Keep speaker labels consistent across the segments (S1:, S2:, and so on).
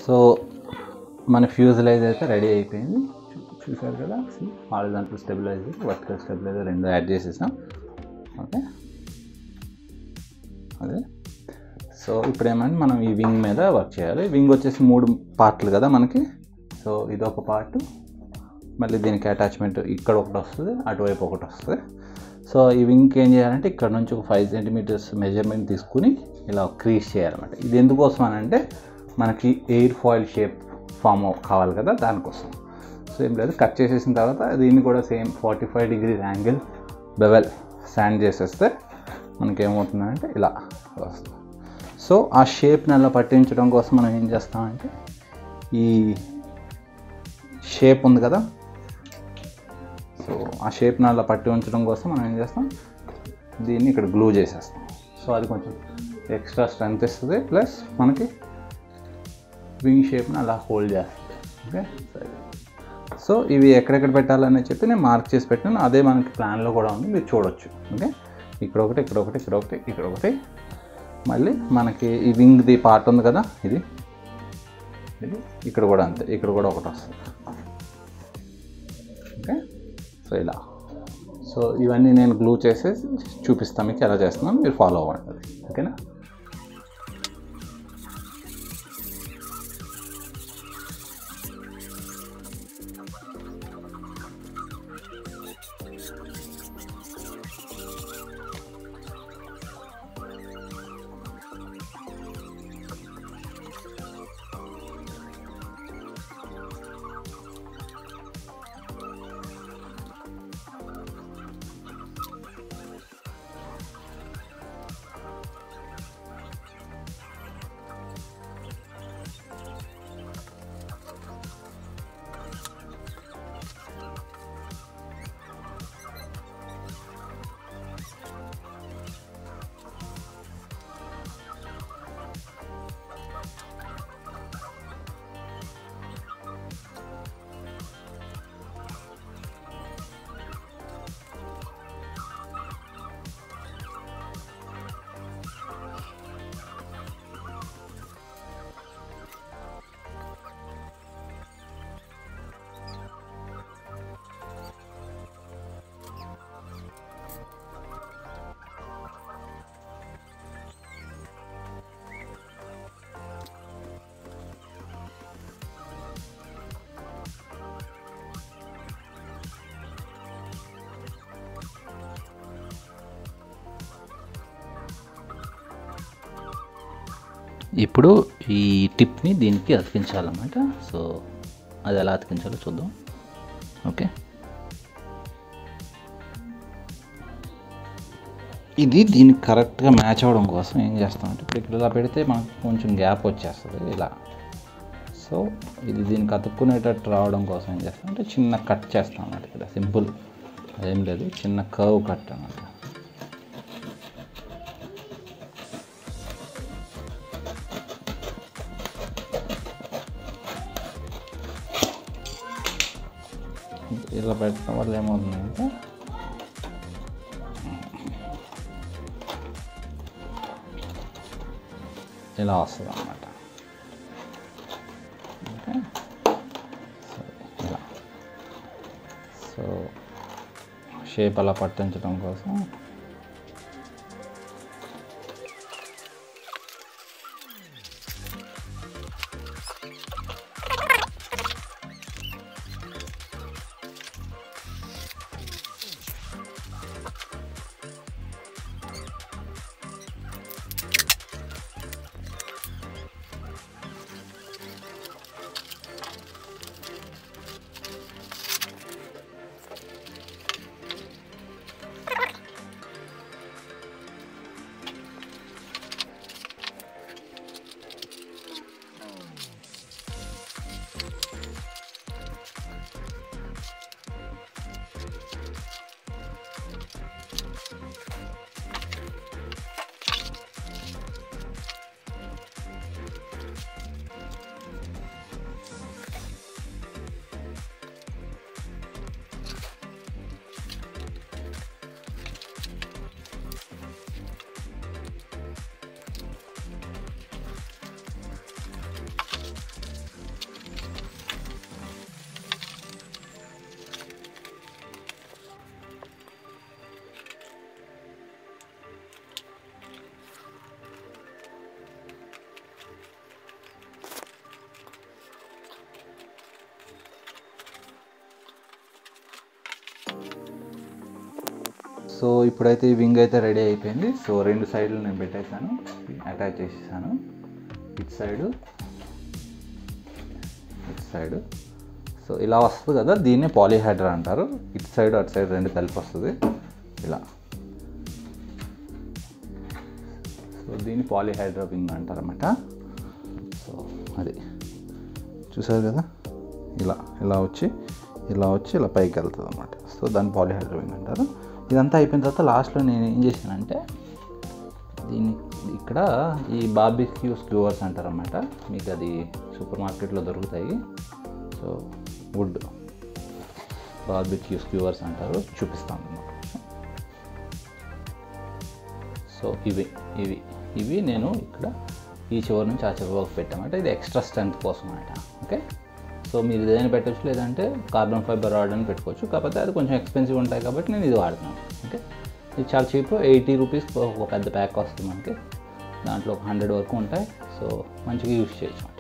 S1: So మన ఫ్యూజలైజ్ అయితే ready అయిపోయింది. చూసారు కదా, హారిజాంటల్ స్టెబిలైజర్, వర్టికల్ స్టెబిలైజర్ రెండు యాడ్ చేసేసాం. ఓకే, అదే. సో ఇప్పుడు ఏమంటే మనం ఈ వింగ్ మీద వర్క్ చేయాలి. వింగ్ వచ్చేసి 3 పార్ట్లు కదా మనకి. సో ఇది ఒక పార్ట్, మళ్ళీ దీనికి అటాచ్మెంట్ ఇక్కడ ఒకటి వస్తుంది, అటువైపు ఒకటి వస్తుంది. సో ఈ వింగ్కి ఏం చేయాలంటే ఇక్కడ నుంచి ఒక 5 సెంటీమీటర్స్ మెజర్మెంట్ తీసుకుని ఇలా క్రీజ్ చేయాలన్నమాట. ఇది ఎందుకోసం అని అంటే మనకి ఎయిర్ ఫాయిల్ షేప్ ఫామ్ కావాలి కదా, దానికోసం. సో ఏం లేదు, కట్ చేసేసిన తర్వాత దీన్ని కూడా same 45 degrees angle bevel sand చేసేస్తే మనకేమవుతుందంటే ఇలా వస్తుంది. సో ఆ షేప్ని అలా పట్టించడం కోసం మనం ఏం చేస్తామంటే ఈ షేప్ ఉంది కదా, సో ఆ షేప్ని అలా పట్టి ఉంచడం కోసం మనం ఏం చేస్తాం, దీన్ని ఇక్కడ గ్లూ చేసేస్తాం. సో అది కొంచెం ఎక్స్ట్రా స్ట్రెంత్ ఇస్తుంది, ప్లస్ మనకి వింగ్ షేప్ని అలా హోల్డ్ చేస్తుంది. ఓకే, సరే. సో ఇవి ఎక్కడెక్కడ పెట్టాలని చెప్పి నేను మార్క్ చేసి పెట్టాను. అదే మనకి ప్లాన్లో కూడా ఉంది, మీరు చూడొచ్చు. ఓకే, ఇక్కడ ఒకటి, ఇక్కడ ఒకటి, ఇక్కడ ఒకటి, ఇక్కడ ఒకటి. మళ్ళీ మనకి ఈ వింగ్ది పార్ట్ ఉంది కదా, ఇది ఇక్కడ కూడా అంతే, ఇక్కడ కూడా ఒకటి వస్తుంది. ఓకే, సో ఇలా. సో ఇవన్నీ నేను గ్లూ చేసేసి చూపిస్తాను మీకు ఎలా చేస్తున్నాను, మీరు ఫాలో అవ్వండి. ఓకేనా? ఇప్పుడు ఈ టిప్ని దీనికి అతికించాలన్నమాట. సో అది ఎలా అతికించాలో చూద్దాం. ఓకే, ఇది దీనికి కరెక్ట్గా మ్యాచ్ అవ్వడం కోసం ఏం చేస్తామంటే ఇప్పుడు ఇక్కడ ఇలా పెడితే మనకు కొంచెం గ్యాప్ వచ్చేస్తుంది ఇలా. సో ఇది దీనికి అతుక్కునేటట్టు రావడం కోసం ఏం చేస్తామంటే చిన్న కట్ చేస్తాం అన్నమాట. ఇక్కడ సింపుల్, అదేం లేదు, చిన్న కర్వ్ కట్ అన్నమాట. ఇలా పెట్టడం వల్ల ఏమవుతుందంటే ఇలా వస్తుంది అన్నమాట. ఓకే, సో ఇలా. సో షేప్ అలా పట్టించడం కోసం సో ఇప్పుడైతే ఈ వింగ్ అయితే రెడీ అయిపోయింది. సో 2 సైడ్లు నేను పెట్టేశాను, అటాచ్ చేసేసాను. ఇటు సైడు సో ఇలా వస్తుంది కదా, దీన్నే పాలీహైడ్రా అంటారు. ఇటు సైడ్ అటు సైడ్ 2 కలిపి వస్తుంది ఇలా. సో దీన్ని పాలీహైడ్రా వింగ్ అంటారు అన్నమాట. సో అది చూసారు కదా, ఇలా వచ్చి ఇలా పైకి వెళ్తుంది అన్నమాట. సో దాన్ని పాలీహైడ్రా వింగ్ అంటారు. ఇదంతా అయిపోయిన తర్వాత లాస్ట్లో నేను ఏం చేశానంటే, దీన్ని ఇక్కడ ఈ బార్బిక్యూ స్క్యూవర్స్ అంటారు అన్నమాట. మీకు అది సూపర్ మార్కెట్లో దొరుకుతాయి. సో వుడ్ బార్బిక్యూ స్క్యూవర్స్ అంటారు, చూపిస్తాను అన్నమాట. సో ఇవి నేను ఇక్కడ ఈ చివరి నుంచి ఆ చివరి వరకు పెట్టామంటే ఇది ఎక్స్ట్రా స్ట్రెంత్ కోసం అన్నమాట. ఓకే, సో మీరు ఏదైనా పెట్టచ్చు, లేదంటే కార్బన్ ఫైబర్ రాడ్ అని పెట్టుకోవచ్చు. కాకపోతే అది కొంచెం ఎక్స్పెన్సివ్ ఉంటాయి కాబట్టి నేను ఇది వాడుతున్నాను. ఓకే, ఇది చాలా చీప్, 80 రూపీస్ ఒక పెద్ద ప్యాక్ వస్తుంది మనకి. దాంట్లో ఒక 100 వరకు ఉంటాయి. సో మంచిగా యూజ్ చేయొచ్చు అన్నమాట.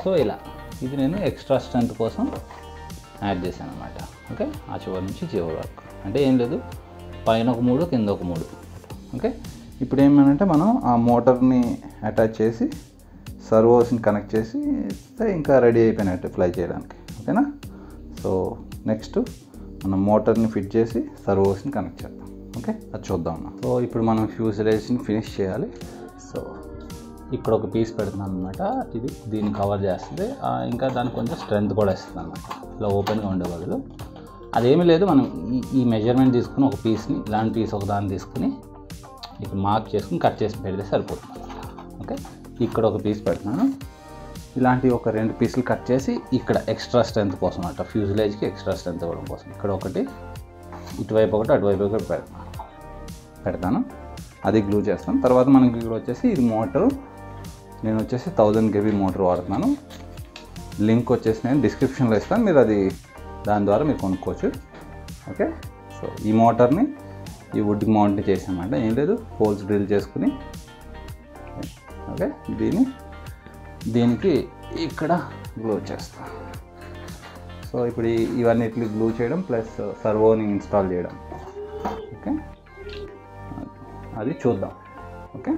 S1: సో ఇలా ఇది నేను ఎక్స్ట్రా స్ట్రెంత్ కోసం యాడ్ చేశాను అన్నమాట. ఓకే, ఆ చివరి నుంచి చివరి వరకు అంటే ఏం లేదు, పైన ఒక 3 కింద ఒక 3. ఓకే, ఇప్పుడు ఏమనంటే మనం ఆ మోటార్ని అటాచ్ చేసి సర్వోస్ని కనెక్ట్ చేసి ఇంకా రెడీ అయిపోయినట్టు ఫ్లై చేయడానికి. ఓకేనా, సో నెక్స్ట్ మనం మోటార్ని ఫిట్ చేసి సర్వోస్ని కనెక్ట్ చేద్దాం. ఓకే, అది చూద్దాం. సో ఇప్పుడు మనం ఫ్యూజలేజ్ని ఫినిష్ చేయాలి. సో ఇక్కడ ఒక పీస్ పెడుతున్నాను అనమాట. ఇది దీన్ని కవర్ చేస్తుంది, ఇంకా దానికి కొంచెం స్ట్రెంత్ కూడా ఇస్తుంది అనమాట. ఇలా ఓపెన్గా ఉండే బదులు అదేమీ లేదు, మనం ఈ మెజర్మెంట్ తీసుకుని ఒక పీస్ని, ఇలాంటి పీస్ ఒక దాన్ని తీసుకుని ఇక్కడ మార్క్ చేసుకుని కట్ చేసి పెడితే సరిపోతుంది. ఓకే, ఇక్కడ ఒక పీస్ పెడుతున్నాను, ఇలాంటి ఒక 2 పీసులు కట్ చేసి ఇక్కడ ఎక్స్ట్రా స్ట్రెంత్ కోసం అన్నమాట, ఫ్యూజలేజ్కి ఎక్స్ట్రా స్ట్రెంత్ ఇవ్వడం కోసం ఇక్కడ ఒకటి, ఇటువైపు ఒకటి, అటువైపు ఒకటి పెడతాను. అది గ్లూ చేస్తాను. తర్వాత మనకి ఇక్కడ వచ్చేసి ఇది మోటరు, నేను వచ్చేసి 1000 kV మోటార్ వాడుతున్నాను. లింక్ వచ్చేసి నేను డిస్క్రిప్షన్లో ఇస్తాను, మీరు అది దాని ద్వారా మీరు కొనుక్కోవచ్చు. ఓకే, సో ఈ మోటార్ని ఈ వుడ్కి మౌంట్ చేసామంట, ఏం లేదు, హోల్స్ డ్రిల్ చేసుకుని. ఓకే, దీనికి ఇక్కడ గ్లూ చేస్తాం. సో ఇప్పుడు ఇవన్నిటిని గ్లూ చేయడం ప్లస్ సర్వోని ఇన్స్టాల్ చేయడం. ఓకే, అది చూద్దాం. ఓకే,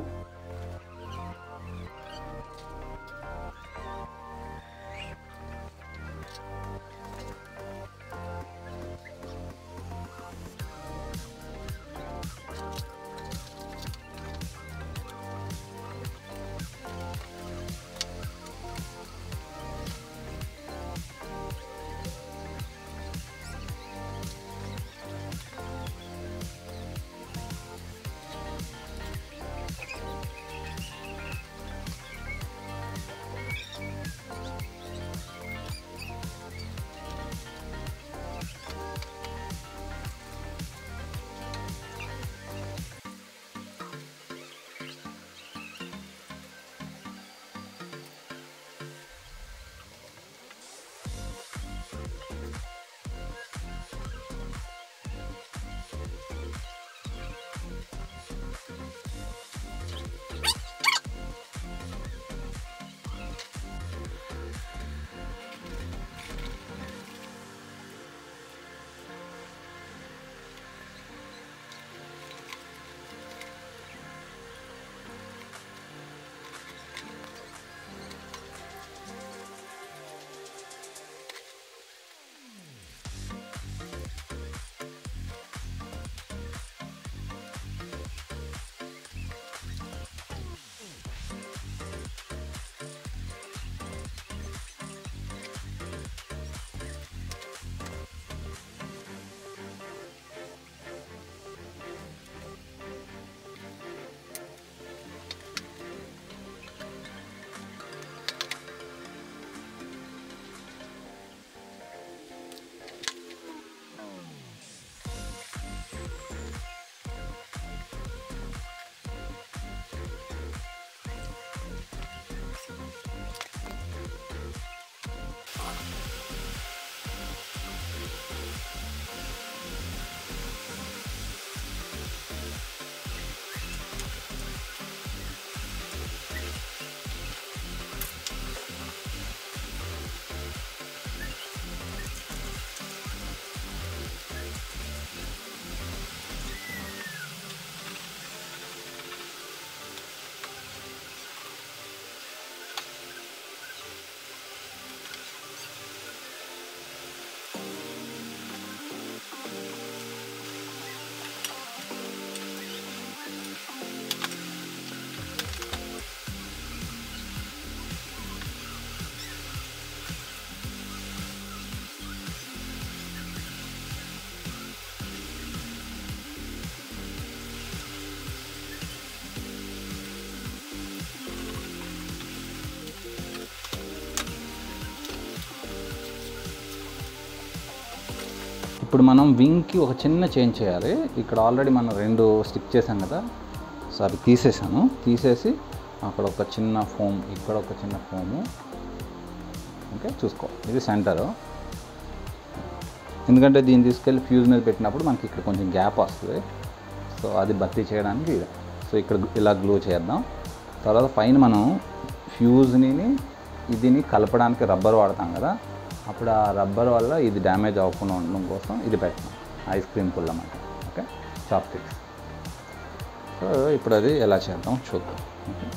S1: ఇప్పుడు మనం వింగ్కి ఒక చిన్న చేంజ్ చేయాలి. ఇక్కడ ఆల్రెడీ మనం 2 స్టిక్ చేసాం కదా, సో అవి తీసేసాను. తీసేసి అక్కడ ఒక చిన్న ఫోమ్, ఇక్కడ ఒక చిన్న ఫోము. ఓకే, చూసుకో, ఇది సెంటరు. ఎందుకంటే దీన్ని తీసుకెళ్ళి ఫ్యూజ్ మీద పెట్టినప్పుడు మనకి ఇక్కడ కొంచెం గ్యాప్ వస్తుంది. సో అది భర్తీ చేయడానికి ఇది. సో ఇక్కడ ఇలా గ్లూ చేద్దాం. తర్వాత పైన మనం ఫ్యూజ్ని ఇదిని కలపడానికి రబ్బర్ వాడతాం కదా, అప్పుడు ఆ రబ్బర్ వల్ల ఇది డ్యామేజ్ అవ్వకుండా ఉండడం కోసం ఇది పెట్టాం, ఐస్ క్రీమ్ పుల్ల అన్నమాట. Okay, chop sticks. సో ఇప్పుడు అది ఎలా చేద్దాం చూద్దాం. ఓకే,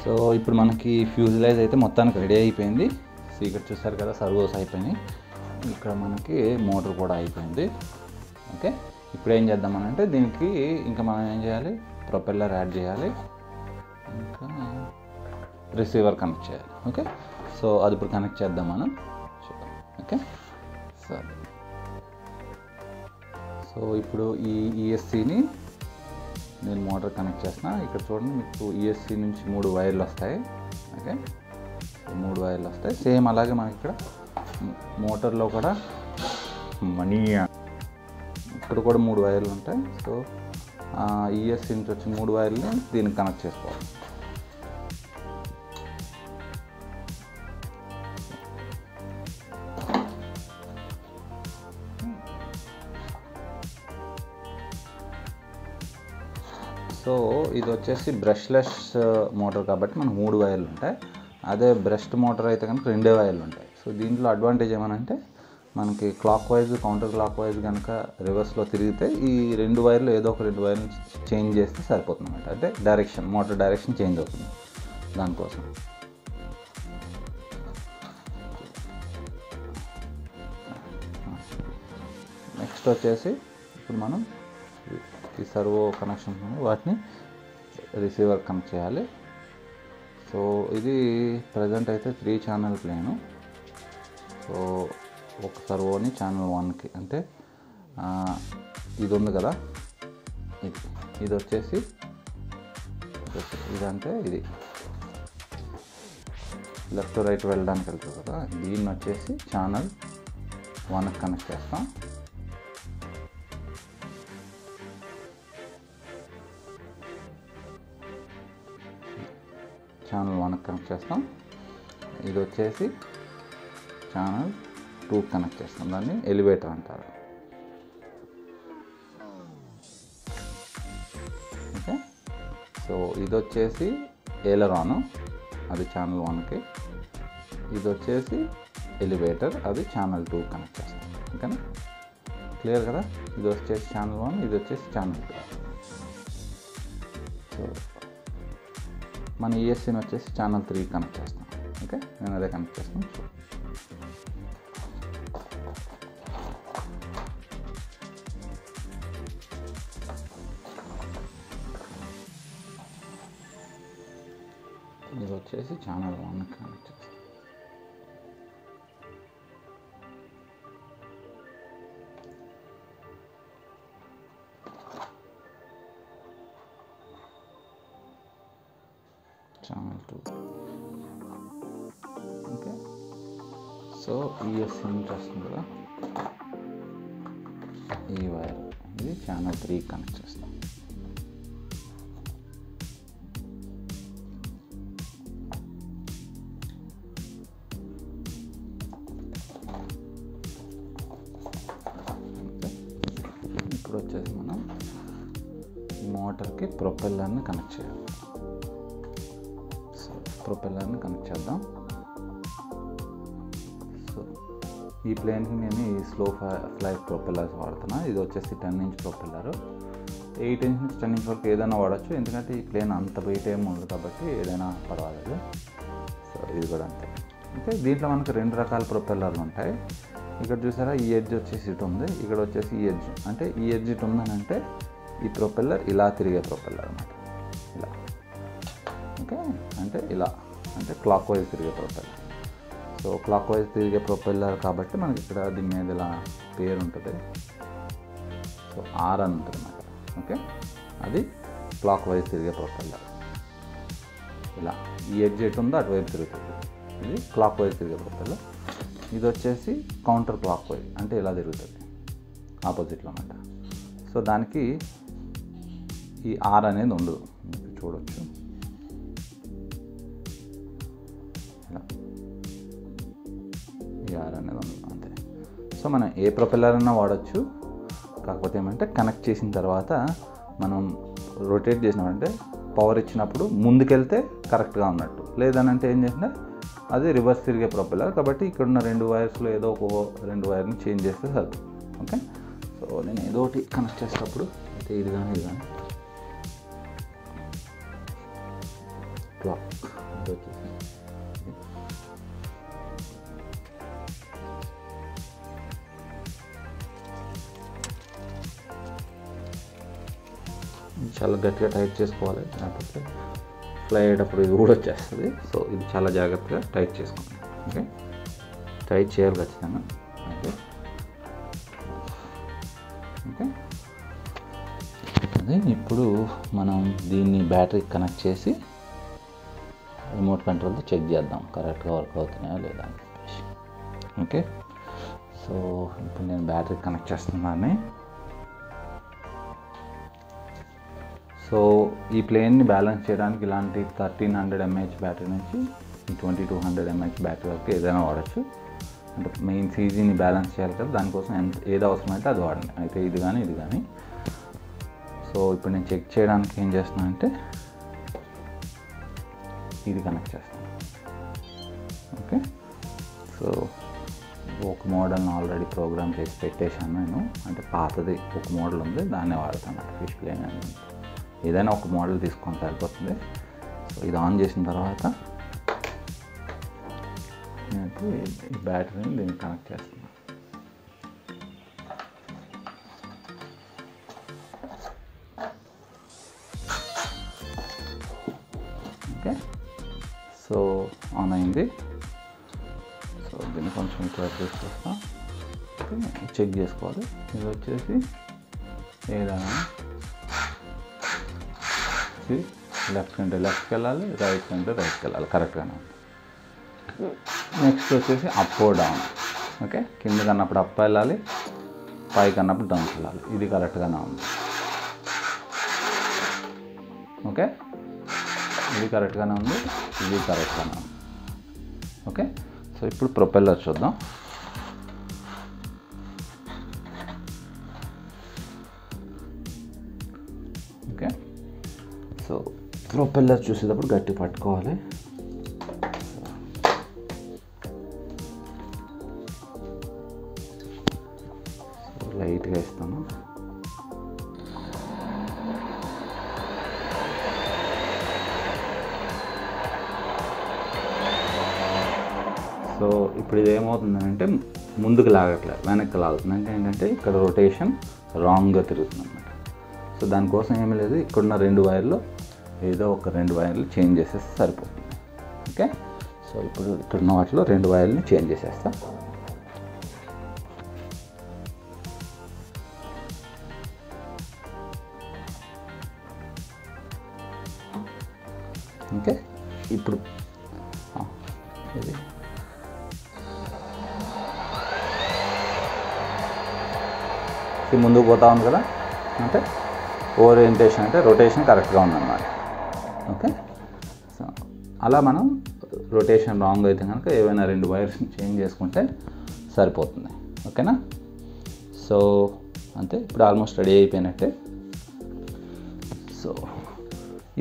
S1: సో ఇప్పుడు మనకి ఫ్యూజ్లైజ్ అయితే మొత్తానికి రెడీ అయిపోయింది. సో ఇక్కడ చూస్తారు కదా, సర్వోస్ అయిపోయినాయి. ఇక్కడ మనకి మోటార్ కూడా అయిపోయింది. ఓకే, ఇప్పుడు ఏం చేద్దామనంటే దీనికి ఇంకా మనం ఏం చేయాలి, ప్రొపెల్లర్ యాడ్ చేయాలి, ఇంకా రిసీవర్ కనెక్ట్ చేయాలి. ఓకే, సో అది ఇప్పుడు కనెక్ట్ చేద్దాం మనం, చూద్దాం. ఓకే, సో ఇప్పుడు ఈ ఈఎస్సీని నేను మోటార్ కనెక్ట్ చేస్తున్నా. ఇక్కడ చూడండి, మీకు ఈఎస్సీ నుంచి 3 వైర్లు వస్తాయి. ఓకే, 3 వైర్లు వస్తాయి. సేమ్ అలాగే మనకి ఇక్కడ మోటార్లో కూడా ఇక్కడ కూడా 3 వైర్లు ఉంటాయి. సో ఈఎస్సీ నుంచి వచ్చి 3 వైర్లని దీనికి కనెక్ట్ చేసుకోవాలి. సో ఇది వచ్చేసి బ్రష్లెస్ మోటార్ కాబట్టి మనకు 3 వైర్లు ఉంటాయి. అదే బ్రష్డ్ మోటార్ అయితే కనుక 2 వైర్లు ఉంటాయి. సో దీంట్లో అడ్వాంటేజ్ ఏమనంటే మనకి clock wise, counter clock wise కనుక రివర్స్లో తిరిగితే ఈ 2 వైర్లు ఏదో ఒక 2 వైర్లు చేంజ్ చేస్తే సరిపోతుంది అన్నమాట. అంటే డైరెక్షన్, మోటార్ డైరెక్షన్ చేంజ్ అవుతుంది దానికోసం. నెక్స్ట్ వచ్చేసి ఇప్పుడు మనం ఈ సర్వో కనెక్షన్ వాటిని రిసీవర్ కనెక్ట్ చేయాలి. సో ఇది ప్రజెంట్ అయితే 3 ఛానల్ ప్లేను. సో ఒక సర్వోని ఛానల్ 1కి, అంటే ఇది ఉంది కదా, ఇది వచ్చేసి ఇదంటే ఇది లెఫ్ట్ రైట్ వెళ్ళడానికి వెళ్తుంది కదా, దీన్ని వచ్చేసి ఛానల్ 1కి కనెక్ట్ చేస్తాం. ఛానల్ 1కి కనెక్ట్ చేస్తాం. ఇది వచ్చేసి ఛానల్ 2కి కనెక్ట్ చేస్తాం. దాన్ని ఎలివేటర్ అంటారు. ఓకే, సో ఇది వచ్చేసి ఏలరాను, అది ఛానల్ 1కి. ఇది వచ్చేసి ఎలివేటర్, అది ఛానల్ 2కి కనెక్ట్ చేస్తాం. ఓకేనా, క్లియర్ కదా. ఇది వచ్చేసి ఛానల్ 1, ఇది వచ్చేసి ఛానల్ 2. సో మన ఈఎస్సీని వచ్చేసి ఛానల్ 3కి కనెక్ట్ చేస్తాం. ఓకే, నేను అదే కనెక్ట్ చేస్తాను. ఇది వచ్చేసి ఛానల్ 1కి కనెక్ట్ చేస్తాం. ఛానల్ 2. ఓకే, సో ఈఎస్సీ నుంచి వస్తుంది కదా, ఈ వైర్ ఇది ఛానల్ 3కి కనెక్ట్ చేస్తాం. ఇప్పుడు వచ్చేసి మనం ఈ మోటార్కి ప్రొపెల్లర్ని కనెక్ట్ చేయాలి. సో ప్రొపెల్లర్ని కనెక్ట్ చేద్దాం. సో ఈ ప్లేన్కి నేను ఈ స్లో ఫ్లై ప్రొపెల్లర్స్ వాడుతున్నా. ఇది వచ్చేసి 10 ఇంచ్ ప్రొపెల్లర్. 8 ఇంచ్ నుంచి 10 ఇంచ్ వరకు ఏదైనా వాడచ్చు, ఎందుకంటే ఈ ప్లేన్ అంత వెయిట్ ఏమి ఉండదు కాబట్టి ఏదైనా పర్వాలేదు. సో ఇది కూడా అంతే. ఓకే, దీంట్లో మనకు 2 రకాల ప్రొపెల్లర్లు ఉంటాయి. ఇక్కడ చూసారా, ఈ ఎడ్జ్ వచ్చేసి ఇటు ఉంది, ఇక్కడ వచ్చేసి ఈ ఎడ్జ్. అంటే ఈ ఎడ్జ్ ఇటు ఉందని అంటే ఈ ప్రొపెల్లర్ ఇలా తిరిగే ప్రొపెల్లర్ అనమాట. ఇలా ఓకే, అంటే ఇలా అంటే క్లాక్ వైజ్ తిరిగే ప్రొపెల్లర్. సో క్లాక్ వైజ్ తిరిగే ప్రొపెల్లర్ కాబట్టి మనకి ఇక్కడ దీని మీద ఇలా పేరు ఉంటుంది. సో ఆర్ అని ఉంటుంది అన్నమాట. ఓకే, అది క్లాక్ వైజ్ తిరిగే ప్రొపెల్లర్. ఇలా ఈ ఎడ్జ్ ఎటు ఉందో అటువైపు తిరుగుతుంది. ఇది క్లాక్ వైజ్ తిరిగే ప్రొపెల్లర్. ఇది వచ్చేసి కౌంటర్ క్లాక్ వైజ్, అంటే ఇలా తిరుగుతుంది ఆపోజిట్లో అన్నమాట. సో దానికి ఈ ఆర్ అనేది ఉండదు, చూడవచ్చు. ఇలా ఈ ఆర్ అనేది ఉండదు అంతే. సో మనం ఏ ప్రొపెల్లర్ అయినా వాడచ్చు. కాకపోతే ఏమంటే కనెక్ట్ చేసిన తర్వాత మనం రొటేట్ చేసినామంటే పవర్ ఇచ్చినప్పుడు ముందుకెళ్తే కరెక్ట్గా ఉన్నట్టు, లేదనంటే ఏం చేసినా అది రివర్స్ తిరిగే ప్రొపెల్లర్. కాబట్టి ఇక్కడ ఉన్న 2 వైర్స్లో ఏదో ఒక 2 వైర్ని చేంజ్ చేస్తే సరిపోతుంది. ఓకే, సో నేను ఏదో ఒకటి కనెక్ట్ చేసేటప్పుడు అయితే ఇది కానీ క్లాక్ ఇది వచ్చేసి చాలా గట్టిగా టైట్ చేసుకోవాలి, లేకపోతే ఫ్లై అయ్యేటప్పుడు ఇది కూడా వచ్చేస్తుంది. సో ఇది చాలా జాగ్రత్తగా టైట్ చేసుకోండి. ఓకే, టైట్ చేయాలి ఖచ్చితంగా. ఓకే ఓకే, అదే ఇప్పుడు మనం దీన్ని బ్యాటరీకి కనెక్ట్ చేసి రిమోట్ కంట్రోల్తో చెక్ చేద్దాం కరెక్ట్గా వర్క్ అవుతున్నాయా లేదా అని చెప్పేసి. ఓకే, సో ఇప్పుడు నేను బ్యాటరీకి కనెక్ట్ చేస్తున్నాను. సో ఈ ప్లేన్ని బ్యాలెన్స్ చేయడానికి ఇలాంటి 1300 mAh బ్యాటరీ నుంచి ఈ 2200 mAh బ్యాటరీ వరకు ఏదైనా వాడచ్చు. అంటే మెయిన్ సీజీని బ్యాలెన్స్ చేయాలి కదా, దానికోసం ఏది అవసరమైతే అది వాడండి. అయితే ఇది కానీ ఇది కానీ. సో ఇప్పుడు నేను చెక్ చేయడానికి ఏం చేస్తున్నా అంటే ఇది కనెక్ట్ చేస్తాను. ఓకే, సో ఒక మోడల్ని ఆల్రెడీ ప్రోగ్రామ్ చేసి పెట్టేశాను నేను. అంటే పాతది ఒక మోడల్ ఉంది, దాన్నే వాడతాను. ఫిష్ ప్లేన్ అని ఏదైనా ఒక మోడల్ తీసుకొని సరిపోతుంది. సో ఇది ఆన్ చేసిన తర్వాత నేను ఈ బ్యాటరీని దీనికి కనెక్ట్ చేస్తున్నాను. ఓకే, సో ఆన్ అయింది. సో దీన్ని కొంచెం ఇక్కడ తీసుకొస్తాం. చెక్ చేసుకోవాలి. ఇది వచ్చేసి ఏదైనా లెఫ్ట్ అంటే లెఫ్ట్కి వెళ్ళాలి, రైట్ అంటే రైట్కి వెళ్ళాలి, కరెక్ట్గానే ఉంది. నెక్స్ట్ వచ్చేసి అప్ డౌన్. ఓకే, కింద కన్నప్పుడు అప్ వెళ్ళాలి, పైకి అన్నప్పుడు డౌన్కి వెళ్ళాలి. ఇది కరెక్ట్గానే ఉంది. ఓకే, ఇది కరెక్ట్గానే ఉంది, ఇది కరెక్ట్గానే ఉంది. ఓకే, సో ఇప్పుడు ప్రొపెల్లర్ చూద్దాం. ఓకే, సో ప్రొపెల్లర్ చూసేటప్పుడు గట్టి పట్టుకోవాలి. సో లైట్గా ఇస్తాను. సో ఇప్పుడు ఇది ఏమవుతుందంటే ముందుకు లాగట్లేదు, వెనక్కి లాగుతుంది. అంటే ఏంటంటే ఇక్కడ రొటేషన్ రాంగ్గా తిరుగుతుంది అన్నమాట. సో దానికోసం ఏమీ లేదు, ఇక్కడున్న 2 వైర్లు ఏదో ఒక 2 వైర్లు చేంజ్ చేసేస్తే సరిపోతుంది. ఓకే, సో ఇప్పుడు ఇక్కడున్న వాటిలో 2 వైర్లని చేంజ్ చేసేస్తా. ఓకే, ఇప్పుడు ఇది ముందుకు పోతా ఉంది కదా, అంటే ఓరియంటేషన్ అంటే రొటేషన్ కరెక్ట్గా ఉందన్నమాట. ఓకే, సో అలా మనం రొటేషన్ రాంగ్ అయితే కనుక ఏవైనా 2 వైర్స్ని చేంజ్ చేసుకుంటే సరిపోతుంది. ఓకేనా, సో అంతే, ఇప్పుడు ఆల్మోస్ట్ రెడీ అయిపోయినట్టే. సో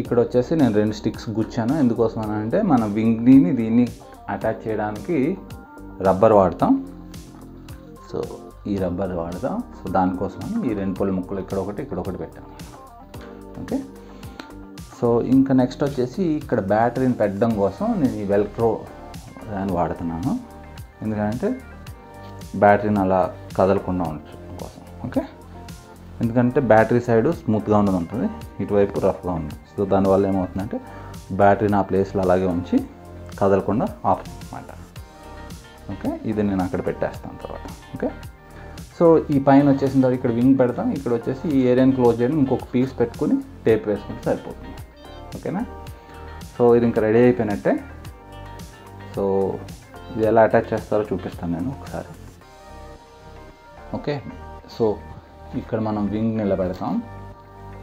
S1: ఇక్కడ వచ్చేసి నేను 2 స్టిక్స్ గుచ్చాను. ఎందుకోసం అని అంటే మన వింగ్ని దీన్ని అటాచ్ చేయడానికి రబ్బర్ వాడతాం. సో ఈ రబ్బర్ వాడతాం. సో దానికోసమని ఈ 2 పుల్ల ముక్కలు ఇక్కడ ఒకటి పెట్టాను. ఓకే. సో ఇంకా నెక్స్ట్ వచ్చేసి ఇక్కడ బ్యాటరీని పెట్టడం కోసం నేను ఈ వెల్క్రో దాన్ని వాడుతున్నాను. ఎందుకంటే బ్యాటరీని అలా కదలకుండా ఉండడం కోసం. ఓకే. ఎందుకంటే బ్యాటరీ సైడ్ స్మూత్గా ఉంటుంది, ఇటువైపు రఫ్గా ఉంది. సో దానివల్ల ఏమవుతుందంటే బ్యాటరీని ఆ ప్లేస్లో అలాగే ఉంచి కదలకుండా ఆఫ్ అనమాట. ఓకే. ఇది నేను అక్కడ పెట్టేస్తాను తర్వాత. ఓకే. సో ఈ పైన వచ్చేసిన తర్వాత ఇక్కడ వింగ్ పెడతాం. ఇక్కడ వచ్చేసి ఈ ఏరియాని క్లోజ్ చేయడం ఇంకొక పీస్ పెట్టుకుని టేప్ వేసుకుంటే సరిపోతుంది. ఓకేనా. సో ఇది ఇంకా రెడీ అయిపోయినట్టే. సో ఇది ఎలా అటాచ్ చేస్తారో చూపిస్తాను నేను ఒకసారి. ఓకే. సో ఇక్కడ మనం వింగ్ నిలబెడతాం.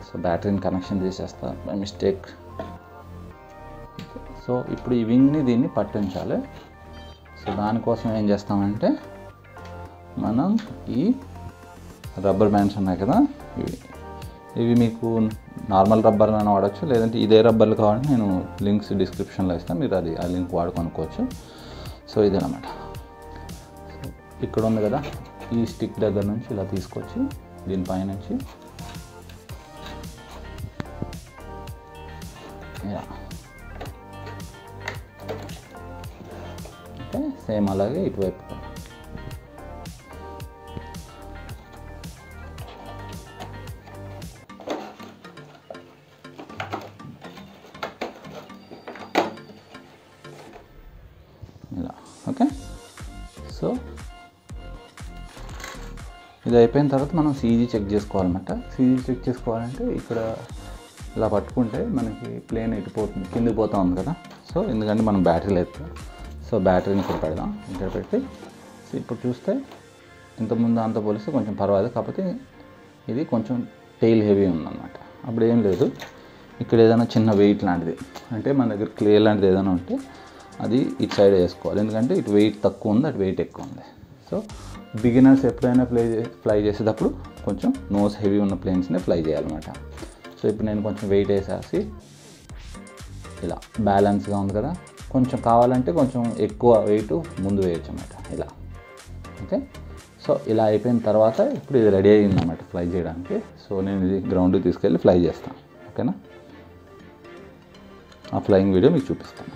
S1: సో బ్యాటరీని కనెక్షన్ చేసేస్తాం బై మిస్టేక్. సో ఇప్పుడు ఈ వింగ్ని దీన్ని పట్టించాలి. సో దానికోసం ఏం చేస్తామంటే మనం ఈ రబ్బర్ బ్యాండ్స్ ఉన్నాయి కదా, ఇవి మీకు నార్మల్ రబ్బర్ అని వాడచ్చు, లేదంటే ఇదే రబ్బర్లు కావాలంటే నేను లింక్స్ డిస్క్రిప్షన్లో ఇస్తాను, మీరు అది ఆ లింక్ వాడుకొనుకోవచ్చు. సో ఇదేనమాట. సో ఇక్కడ ఉంది కదా, ఈ స్టిక్ దగ్గర నుంచి ఇలా తీసుకొచ్చి దీనిపై నుంచి ఓకే. సేమ్ అలాగే ఇటువైపు ఇలా. ఓకే. సో ఇది అయిపోయిన తర్వాత మనం సీజీ చెక్ చేసుకోవాలన్నమాట. సీజీ చెక్ చేసుకోవాలంటే ఇక్కడ ఇలా పట్టుకుంటే మనకి ప్లేన్ ఎట్టిపోతుంది, కిందికి పోతూ ఉంది కదా. సో ఎందుకంటే మనం బ్యాటరీ లేదు. సో బ్యాటరీని ఇక్కడ పెడదాం. ఇక్కడ పెట్టి సో ఇప్పుడు చూస్తే ఇంతకుముందు అంత పోలిస్తే కొంచెం పర్వాలేదు, కాకపోతే ఇది కొంచెం టెయిల్ హెవీ ఉందన్నమాట. అప్పుడు ఏం లేదు, ఇక్కడ ఏదైనా చిన్న వెయిట్ లాంటిది అంటే మన దగ్గర క్లే లాంటిది ఏదైనా ఉంటే అది ఇటు సైడ్ వేసుకోవాలి. ఎందుకంటే ఇటు వెయిట్ తక్కువ ఉంది, అటు వెయిట్ ఎక్కువ ఉంది. సో బిగినర్స్ ఎప్పుడైనా ఫ్లై చేసేటప్పుడు కొంచెం నోస్ హెవీ ఉన్న ప్లేన్స్ని ఫ్లై చేయాలన్నమాట. సో ఇప్పుడు నేను కొంచెం వెయిట్ వేసేసి ఇలా బ్యాలెన్స్గా ఉంది కదా, కొంచెం కావాలంటే కొంచెం ఎక్కువ వెయిట్ ముందు వేయచ్చు అన్నమాట ఇలా. ఓకే. సో ఇలా అయిపోయిన తర్వాత ఇప్పుడు ఇది రెడీ అయ్యింది అన్నమాట ఫ్లై చేయడానికి. సో నేను ఇది గ్రౌండ్కి తీసుకెళ్ళి ఫ్లై చేస్తాను. ఓకేనా. ఆ ఫ్లయింగ్ వీడియో మీకు చూపిస్తాను.